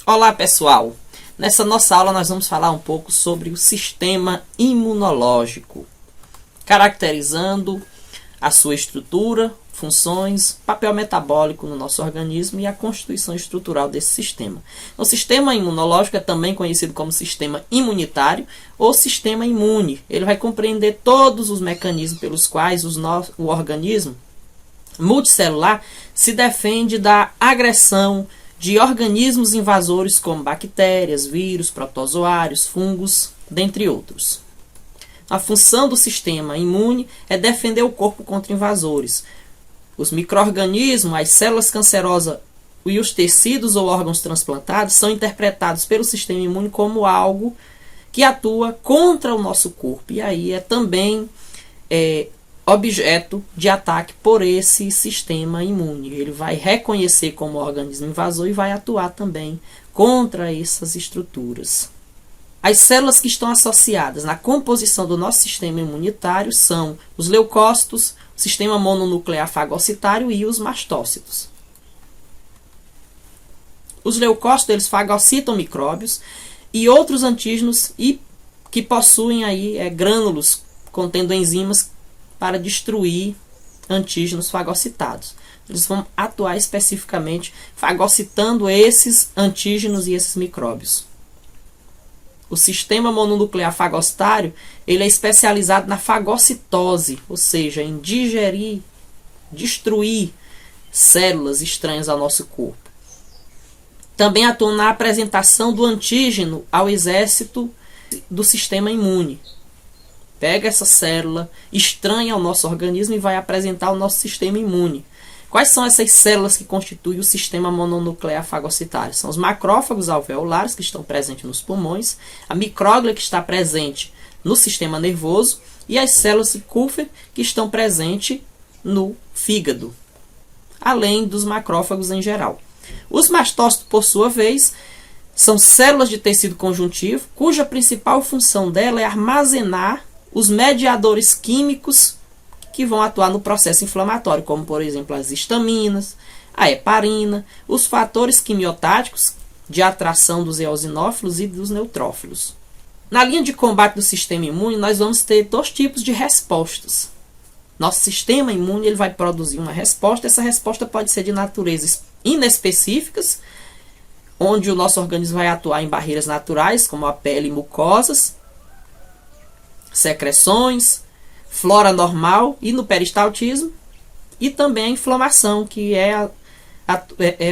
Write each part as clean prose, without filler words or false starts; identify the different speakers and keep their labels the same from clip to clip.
Speaker 1: Olá pessoal, nessa nossa aula nós vamos falar um pouco sobre o sistema imunológico, caracterizando a sua estrutura, funções, papel metabólico no nosso organismo e a constituição estrutural desse sistema. O sistema imunológico é também conhecido como sistema imunitário ou sistema imune. Ele vai compreender todos os mecanismos pelos quais o organismo multicelular se defende da agressão de organismos invasores como bactérias, vírus, protozoários, fungos, dentre outros. A função do sistema imune é defender o corpo contra invasores. Os micro-organismos, as células cancerosas e os tecidos ou órgãos transplantados são interpretados pelo sistema imune como algo que atua contra o nosso corpo. E aí é também objeto de ataque por esse sistema imune. Ele vai reconhecer como organismo invasor e vai atuar também contra essas estruturas. As células que estão associadas na composição do nosso sistema imunitário são os leucócitos, o sistema mononuclear fagocitário e os mastócitos. Os leucócitos eles fagocitam micróbios e outros antígenos que possuem aí grânulos contendo enzimas para destruir antígenos fagocitados. Eles vão atuar especificamente fagocitando esses antígenos e esses micróbios. O sistema mononuclear fagocitário ele é especializado na fagocitose, ou seja, em digerir, destruir células estranhas ao nosso corpo. Também atua na apresentação do antígeno ao exército do sistema imune. Pega essa célula estranha ao nosso organismo e vai apresentar ao nosso sistema imune. Quais são essas células que constituem o sistema mononuclear fagocitário? São os macrófagos alveolares, que estão presentes nos pulmões, a micróglia, que está presente no sistema nervoso, e as células de Kupffer, que estão presentes no fígado, além dos macrófagos em geral. Os mastócitos, por sua vez, são células de tecido conjuntivo, cuja principal função dela é armazenar os mediadores químicos que vão atuar no processo inflamatório, como por exemplo as histaminas, a heparina, os fatores quimiotáticos de atração dos eosinófilos e dos neutrófilos. Na linha de combate do sistema imune, nós vamos ter dois tipos de respostas. Nosso sistema imune ele vai produzir uma resposta, essa resposta pode ser de naturezas inespecíficas, onde o nosso organismo vai atuar em barreiras naturais, como a pele e mucosas, secreções, flora normal e no peristaltismo, e também a inflamação, que é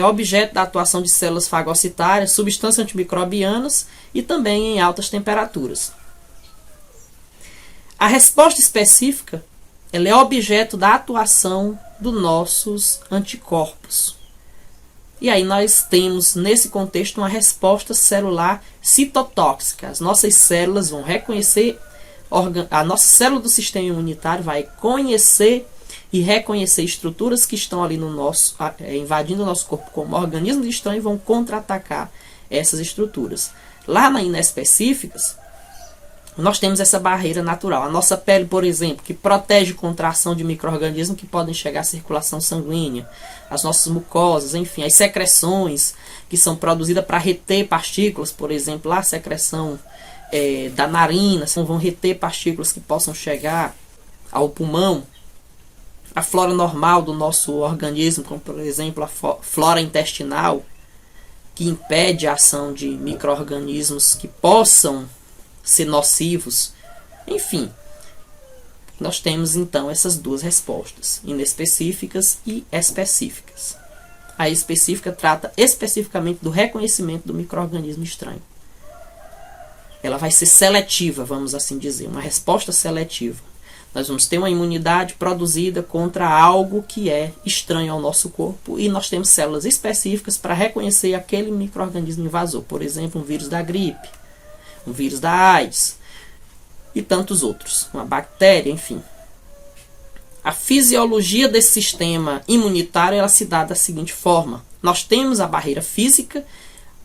Speaker 1: objeto da atuação de células fagocitárias, substâncias antimicrobianas e também em altas temperaturas. A resposta específica ela é objeto da atuação dos nossos anticorpos. E aí nós temos, nesse contexto, uma resposta celular citotóxica. As nossas células vão reconhecer, a nossa célula do sistema imunitário vai conhecer e reconhecer estruturas que estão ali no nosso, invadindo o nosso corpo como organismos estranhos e vão contra-atacar essas estruturas. Lá nas inespecíficas, nós temos essa barreira natural. A nossa pele, por exemplo, que protege contra a ação de micro-organismos que podem chegar à circulação sanguínea. As nossas mucosas, enfim, as secreções que são produzidas para reter partículas, por exemplo, a secreção da narina, vão reter partículas que possam chegar ao pulmão. A flora normal do nosso organismo, como por exemplo a flora intestinal, que impede a ação de micro-organismos que possam ser nocivos. Enfim, nós temos então essas duas respostas, inespecíficas e específicas. A específica trata especificamente do reconhecimento do micro-organismo estranho. Ela vai ser seletiva, vamos assim dizer, uma resposta seletiva. Nós vamos ter uma imunidade produzida contra algo que é estranho ao nosso corpo e nós temos células específicas para reconhecer aquele micro-organismo invasor, por exemplo, um vírus da gripe, um vírus da AIDS e tantos outros, uma bactéria, enfim. A fisiologia desse sistema imunitário ela se dá da seguinte forma: nós temos a barreira física,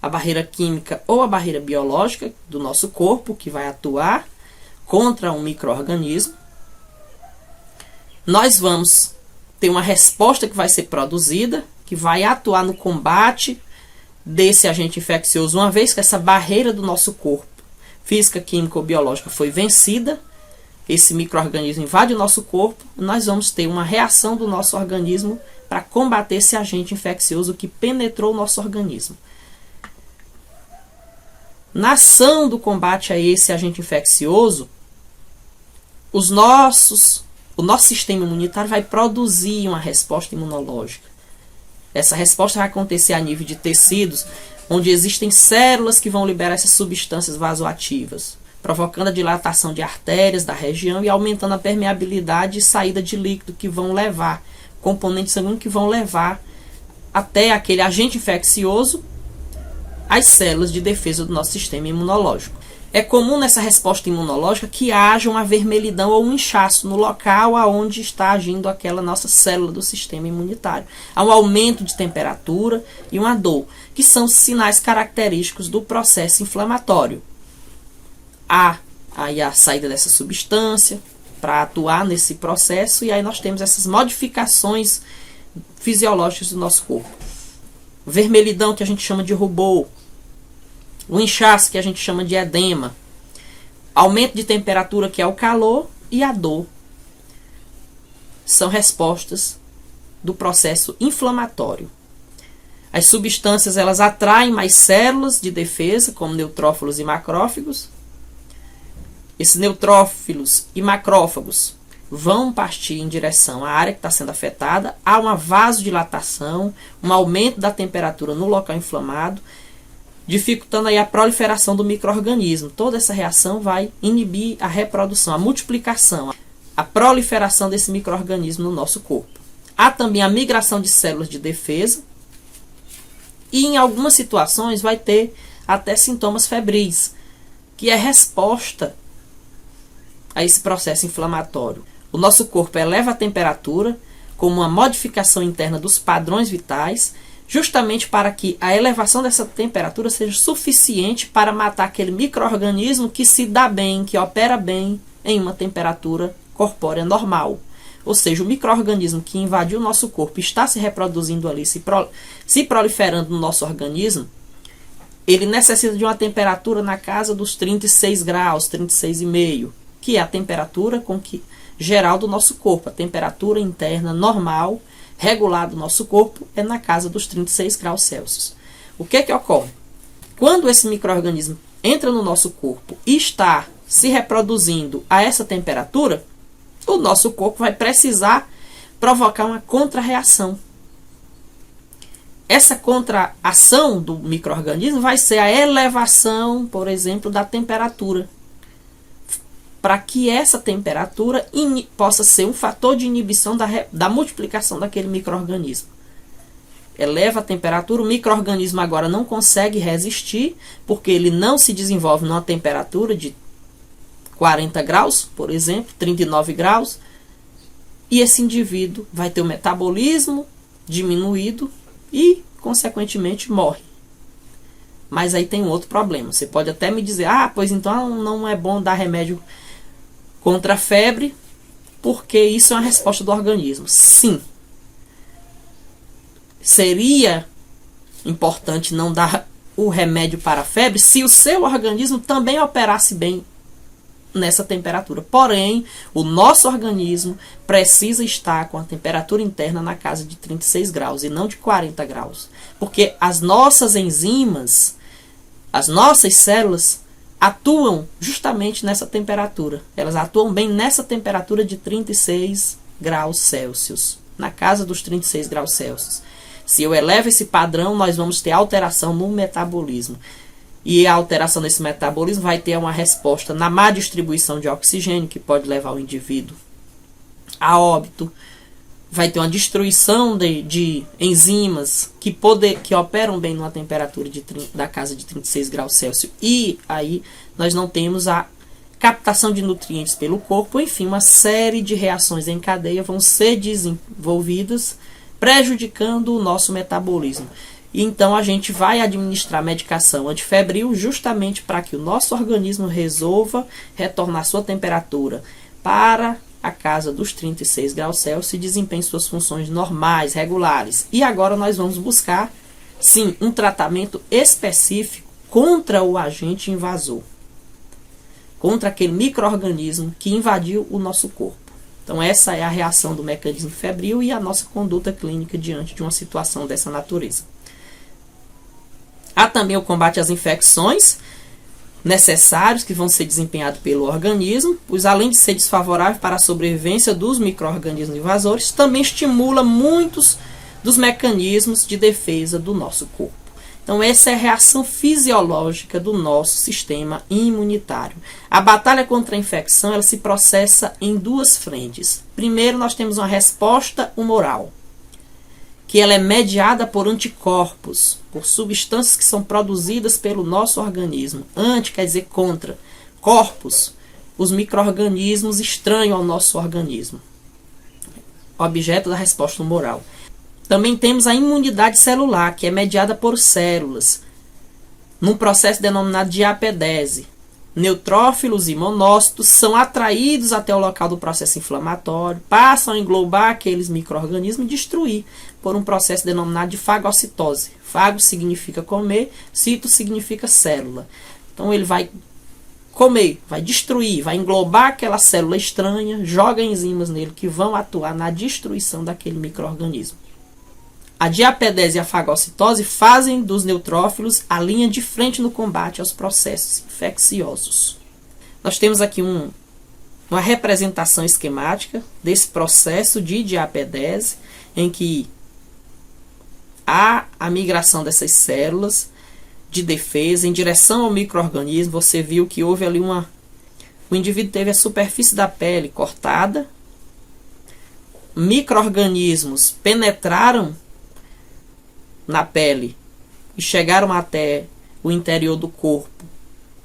Speaker 1: a barreira química ou a barreira biológica do nosso corpo, que vai atuar contra um micro-organismo. Nós vamos ter uma resposta que vai ser produzida, que vai atuar no combate desse agente infeccioso, uma vez que essa barreira do nosso corpo, física, química ou biológica, foi vencida, esse micro-organismo invade o nosso corpo, nós vamos ter uma reação do nosso organismo para combater esse agente infeccioso que penetrou o nosso organismo. Na ação do combate a esse agente infeccioso, o nosso sistema imunitário vai produzir uma resposta imunológica. Essa resposta vai acontecer a nível de tecidos, onde existem células que vão liberar essas substâncias vasoativas, provocando a dilatação de artérias da região e aumentando a permeabilidade e saída de líquido que vão levar, componentes sanguíneos que vão levar até aquele agente infeccioso as células de defesa do nosso sistema imunológico. É comum nessa resposta imunológica que haja uma vermelhidão ou um inchaço no local aonde está agindo aquela nossa célula do sistema imunitário. Há um aumento de temperatura e uma dor, que são sinais característicos do processo inflamatório. Há aí a saída dessa substância para atuar nesse processo e aí nós temos essas modificações fisiológicas do nosso corpo. Vermelhidão, que a gente chama de rubor. O inchaço, que a gente chama de edema. Aumento de temperatura, que é o calor, e a dor. São respostas do processo inflamatório. As substâncias, elas atraem mais células de defesa, como neutrófilos e macrófagos. Esses neutrófilos e macrófagos vão partir em direção à área que está sendo afetada. Há uma vasodilatação, um aumento da temperatura no local inflamado, dificultando aí a proliferação do micro-organismo. Toda essa reação vai inibir a reprodução, a multiplicação, a proliferação desse micro-organismo no nosso corpo. Há também a migração de células de defesa e em algumas situações vai ter até sintomas febris, que é resposta a esse processo inflamatório. O nosso corpo eleva a temperatura como uma modificação interna dos padrões vitais, justamente para que a elevação dessa temperatura seja suficiente para matar aquele micro-organismo que se dá bem, que opera bem em uma temperatura corpórea normal. Ou seja, o micro-organismo que invadiu o nosso corpo está se reproduzindo ali, se proliferando no nosso organismo, ele necessita de uma temperatura na casa dos 36 graus, 36,5, que é a temperatura geral do nosso corpo, a temperatura interna normal, regular do nosso corpo, é na casa dos 36 graus Celsius. O que ocorre? Quando esse micro-organismo entra no nosso corpo e está se reproduzindo a essa temperatura, o nosso corpo vai precisar provocar uma contra-reação. Essa contra-ação do micro-organismo vai ser a elevação, por exemplo, da temperatura, para que essa temperatura possa ser um fator de inibição da multiplicação daquele micro-organismo. Eleva a temperatura, o micro-organismo agora não consegue resistir, porque ele não se desenvolve numa temperatura de 40 graus, por exemplo, 39 graus, e esse indivíduo vai ter o metabolismo diminuído e, consequentemente, morre. Mas aí tem um outro problema. Você pode até me dizer, pois então não é bom dar remédio contra a febre, porque isso é uma resposta do organismo. Sim. Seria importante não dar o remédio para a febre se o seu organismo também operasse bem nessa temperatura. Porém, o nosso organismo precisa estar com a temperatura interna na casa de 36 graus e não de 40 graus. Porque as nossas enzimas, as nossas células atuam justamente nessa temperatura. Elas atuam bem nessa temperatura de 36 graus Celsius, na casa dos 36 graus Celsius. Se eu elevo esse padrão, nós vamos ter alteração no metabolismo. E a alteração desse metabolismo vai ter uma resposta na má distribuição de oxigênio, que pode levar o indivíduo a óbito. Vai ter uma destruição de enzimas que operam bem numa temperatura da casa de 36 graus Celsius. E aí nós não temos a captação de nutrientes pelo corpo. Enfim, uma série de reações em cadeia vão ser desenvolvidas, prejudicando o nosso metabolismo. E então a gente vai administrar medicação antifebril justamente para que o nosso organismo resolva retornar sua temperatura para a casa dos 36 graus Celsius e desempenhe suas funções normais, regulares. E agora nós vamos buscar sim, um tratamento específico contra o agente invasor, contra aquele micro-organismo que invadiu o nosso corpo. Então essa é a reação do mecanismo febril e a nossa conduta clínica diante de uma situação dessa natureza. Há também o combate às infecções necessários que vão ser desempenhados pelo organismo, pois além de ser desfavorável para a sobrevivência dos micro-organismos invasores, também estimula muitos dos mecanismos de defesa do nosso corpo. Então essa é a reação fisiológica do nosso sistema imunitário. A batalha contra a infecção, ela se processa em duas frentes. Primeiro, nós temos uma resposta humoral, que ela é mediada por anticorpos, por substâncias que são produzidas pelo nosso organismo. Anti quer dizer contra. Corpos, os micro-organismos estranhos ao nosso organismo. Objeto da resposta humoral. Também temos a imunidade celular, que é mediada por células, num processo denominado de apedese. Neutrófilos e monócitos são atraídos até o local do processo inflamatório, passam a englobar aqueles micro-organismos e destruir por um processo denominado de fagocitose. Fago significa comer, cito significa célula. Então ele vai comer, vai destruir, vai englobar aquela célula estranha, joga enzimas nele que vão atuar na destruição daquele micro-organismo. A diapedese e a fagocitose fazem dos neutrófilos a linha de frente no combate aos processos infecciosos. Nós temos aqui uma representação esquemática desse processo de diapedese, em que há a migração dessas células de defesa em direção ao micro-organismo. Você viu que houve ali o indivíduo teve a superfície da pele cortada, micro-organismos penetraram na pele e chegaram até o interior do corpo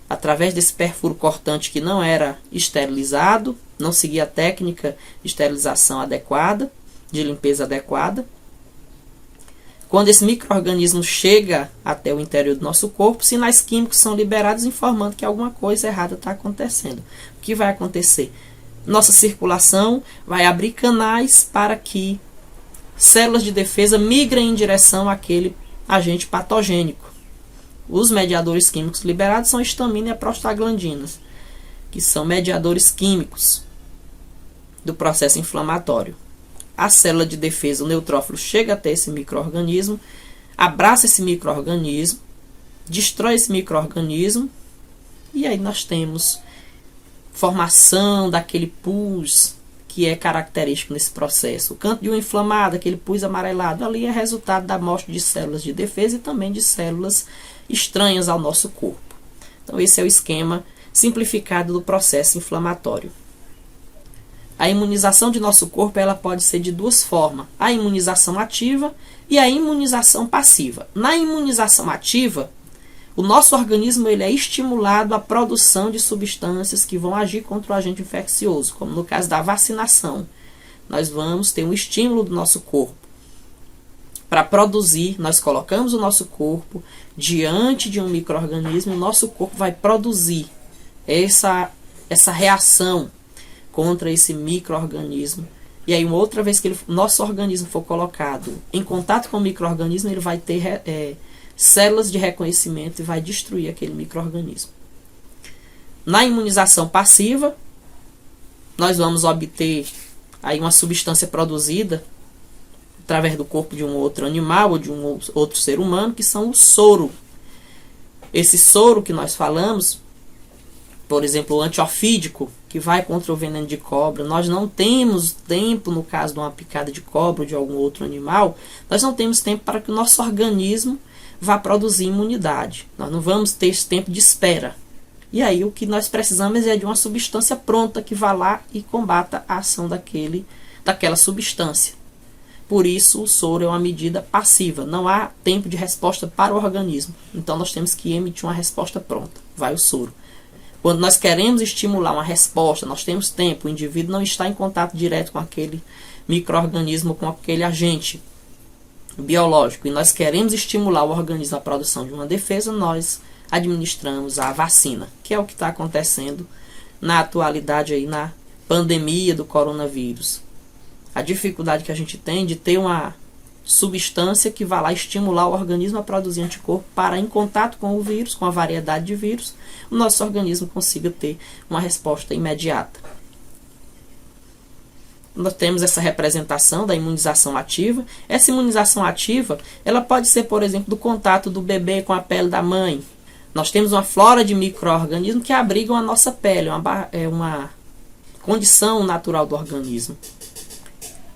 Speaker 1: através desse perfuro cortante que não era esterilizado, não seguia a técnica de esterilização adequada, de limpeza adequada. Quando esse micro-organismo chega até o interior do nosso corpo, sinais químicos são liberados informando que alguma coisa errada está acontecendo. O que vai acontecer? Nossa circulação vai abrir canais para que células de defesa migrem em direção àquele agente patogênico. Os mediadores químicos liberados são a histamina e a prostaglandinas, que são mediadores químicos do processo inflamatório. A célula de defesa, o neutrófilo, chega até esse micro-organismo, abraça esse micro-organismo, destrói esse micro-organismo, e aí nós temos formação daquele pus que é característico nesse processo. O canto de um inflamado, aquele pus amarelado, ali é resultado da morte de células de defesa e também de células estranhas ao nosso corpo. Então esse é o esquema simplificado do processo inflamatório. A imunização de nosso corpo ela pode ser de duas formas: a imunização ativa e a imunização passiva. Na imunização ativa, o nosso organismo ele é estimulado à produção de substâncias que vão agir contra o agente infeccioso, como no caso da vacinação. Nós vamos ter um estímulo do nosso corpo para produzir, nós colocamos o nosso corpo diante de um micro-organismo e o nosso corpo vai produzir essa reação contra esse micro-organismo. E aí, uma outra vez que o nosso organismo for colocado em contato com o micro-organismo, ele vai ter células de reconhecimento e vai destruir aquele micro-organismo. Na imunização passiva, nós vamos obter aí uma substância produzida através do corpo de um outro animal ou de um outro ser humano, que são o soro. Esse soro que nós falamos, por exemplo, o antiofídico, que vai contra o veneno de cobra, nós não temos tempo, no caso de uma picada de cobra ou de algum outro animal, nós não temos tempo para que o nosso organismo vá produzir imunidade. Nós não vamos ter esse tempo de espera. E aí o que nós precisamos é de uma substância pronta que vá lá e combata a ação daquela substância. Por isso o soro é uma medida passiva. Não há tempo de resposta para o organismo. Então nós temos que emitir uma resposta pronta. Vai o soro. Quando nós queremos estimular uma resposta, nós temos tempo, o indivíduo não está em contato direto com aquele micro-organismo, com aquele agente biológico, e nós queremos estimular o organismo à produção de uma defesa, nós administramos a vacina, que é o que está acontecendo na atualidade aí na pandemia do coronavírus. A dificuldade que a gente tem de ter uma substância que vai lá estimular o organismo a produzir anticorpo para, em contato com o vírus, com a variedade de vírus, o nosso organismo consiga ter uma resposta imediata. Nós temos essa representação da imunização ativa. Essa imunização ativa, ela pode ser, por exemplo, do contato do bebê com a pele da mãe. Nós temos uma flora de micro-organismos que abrigam a nossa pele, é uma condição natural do organismo.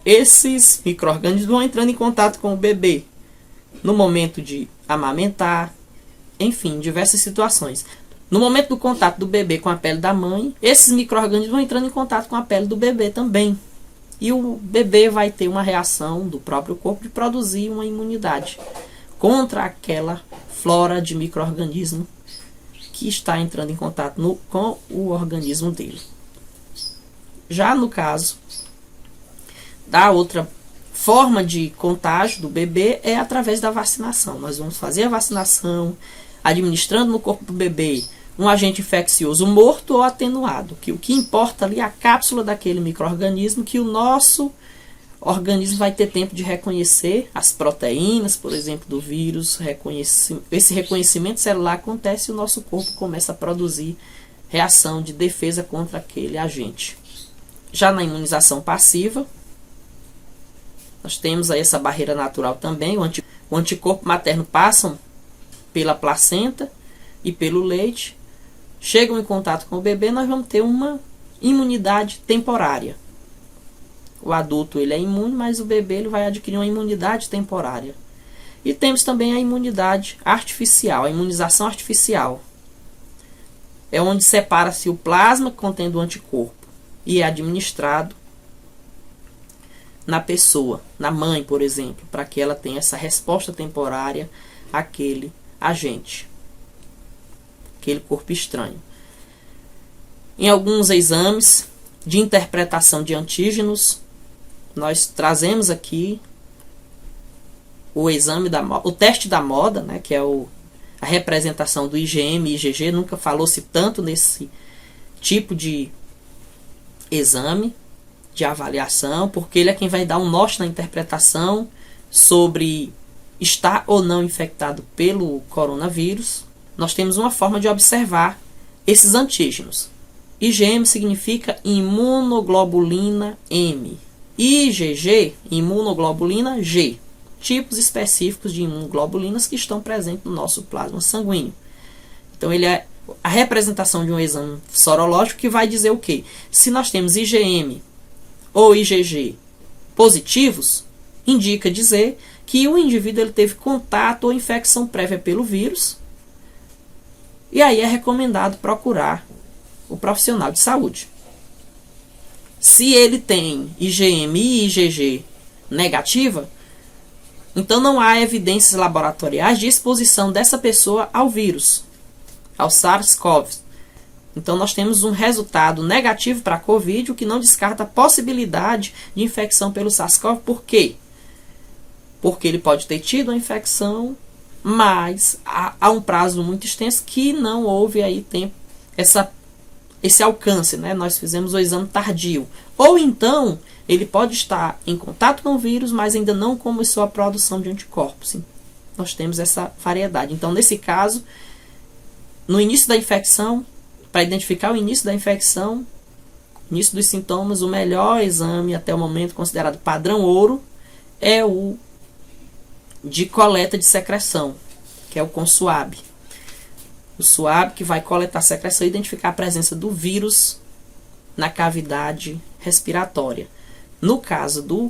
Speaker 1: Esses micro-organismos vão entrando em contato com o bebê no momento de amamentar, enfim, em diversas situações. No momento do contato do bebê com a pele da mãe, esses micro-organismos vão entrando em contato com a pele do bebê também. E o bebê vai ter uma reação do próprio corpo de produzir uma imunidade contra aquela flora de micro-organismo que está entrando em contato com o organismo dele. Já no caso da outra forma de contágio do bebê é através da vacinação. Nós vamos fazer a vacinação administrando no corpo do bebê um agente infeccioso morto ou atenuado, que o que importa ali é a cápsula daquele micro-organismo, que o nosso organismo vai ter tempo de reconhecer as proteínas, por exemplo, do vírus. Esse reconhecimento celular acontece e o nosso corpo começa a produzir reação de defesa contra aquele agente. Já na imunização passiva, nós temos aí essa barreira natural também. O anticorpo materno passam pela placenta e pelo leite, chegam em contato com o bebê, nós vamos ter uma imunidade temporária. O adulto ele é imune, mas o bebê ele vai adquirir uma imunidade temporária. E temos também a imunidade artificial, a imunização artificial. É onde separa-se o plasma contendo o anticorpo e é administrado na pessoa, na mãe, por exemplo, para que ela tenha essa resposta temporária àquele agente, aquele corpo estranho. Em alguns exames de interpretação de antígenos, nós trazemos aqui o teste da moda, né, que é a representação do IgM e IgG. Nunca falou-se tanto nesse tipo de exame de avaliação, porque ele é quem vai dar um norte na interpretação sobre estar ou não infectado pelo coronavírus. Nós temos uma forma de observar esses antígenos. IgM significa imunoglobulina M. IgG, imunoglobulina G. Tipos específicos de imunoglobulinas que estão presentes no nosso plasma sanguíneo. Então, ele é a representação de um exame sorológico que vai dizer o quê? Se nós temos IgM ou IgG positivos, indica dizer que o indivíduo ele teve contato ou infecção prévia pelo vírus, e aí é recomendado procurar o profissional de saúde. Se ele tem IgM e IgG negativa, então não há evidências laboratoriais de exposição dessa pessoa ao vírus, ao SARS-CoV. Então nós temos um resultado negativo para a COVID, o que não descarta a possibilidade de infecção pelo SARS-CoV. Por quê? Porque ele pode ter tido a infecção, mas há um prazo muito extenso que não houve aí tempo, esse alcance, né? Nós fizemos o exame tardio. Ou então, ele pode estar em contato com o vírus, mas ainda não começou a produção de anticorpos. Sim. Nós temos essa variedade. Então, nesse caso, no início da infecção, para identificar o início da infecção, início dos sintomas, o melhor exame até o momento considerado padrão ouro é o de coleta de secreção, que é o ConSwab. O SWAB que vai coletar a secreção e identificar a presença do vírus na cavidade respiratória. No caso do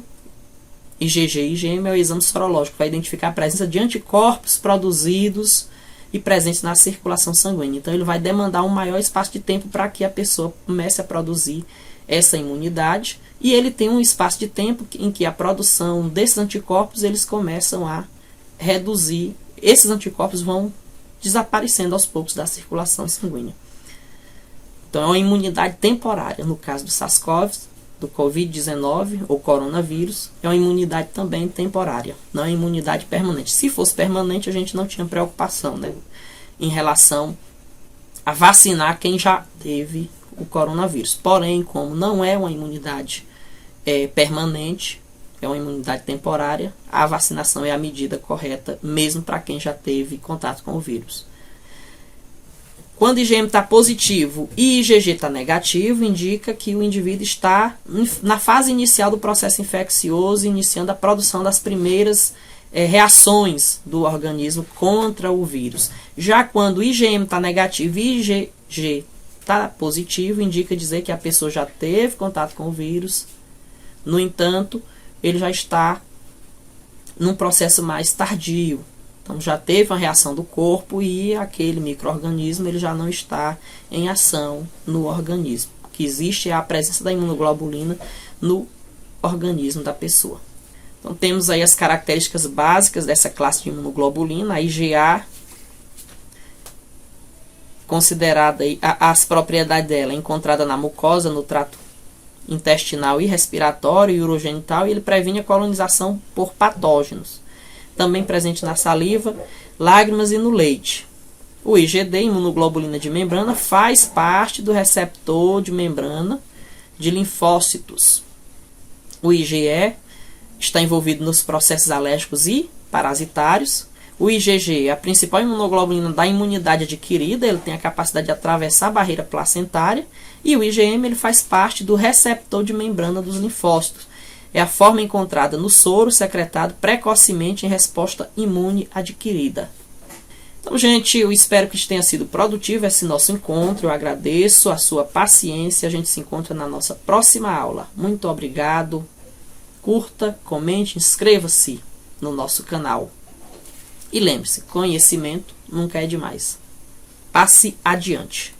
Speaker 1: IgG e IgM é o exame sorológico, que vai identificar a presença de anticorpos produzidos e presentes na circulação sanguínea. Então ele vai demandar um maior espaço de tempo para que a pessoa comece a produzir essa imunidade, e ele tem um espaço de tempo em que a produção desses anticorpos eles começam a reduzir, esses anticorpos vão desaparecendo aos poucos da circulação sanguínea. Então é uma imunidade temporária. No caso do SARS-CoV, do Covid-19 ou coronavírus, é uma imunidade também temporária, não é imunidade permanente. Se fosse permanente, a gente não tinha preocupação, né, em relação a vacinar quem já teve o coronavírus. Porém, como não é uma imunidade permanente, é uma imunidade temporária, a vacinação é a medida correta, mesmo para quem já teve contato com o vírus. Quando IgM está positivo e IgG está negativo, indica que o indivíduo está na fase inicial do processo infeccioso, iniciando a produção das primeiras reações do organismo contra o vírus. Já quando o IgM está negativo e IgG está positivo, indica dizer que a pessoa já teve contato com o vírus. No entanto, ele já está num processo mais tardio. Então, já teve uma reação do corpo e aquele micro-organismo ele já não está em ação no organismo. O que existe é a presença da imunoglobulina no organismo da pessoa. Então, temos aí as características básicas dessa classe de imunoglobulina, a IgA, considerada as propriedades dela, encontrada na mucosa, no trato intestinal e respiratório e urogenital, e ele previne a colonização por patógenos. Também presente na saliva, lágrimas e no leite. O IgD, imunoglobulina de membrana, faz parte do receptor de membrana de linfócitos. O IgE está envolvido nos processos alérgicos e parasitários. O IgG é a principal imunoglobulina da imunidade adquirida, ele tem a capacidade de atravessar a barreira placentária. E o IgM ele faz parte do receptor de membrana dos linfócitos. É a forma encontrada no soro secretado precocemente em resposta imune adquirida. Então, gente, eu espero que tenha sido produtivo esse nosso encontro. Eu agradeço a sua paciência. A gente se encontra na nossa próxima aula. Muito obrigado. Curta, comente, inscreva-se no nosso canal. E lembre-se, conhecimento nunca é demais. Passe adiante.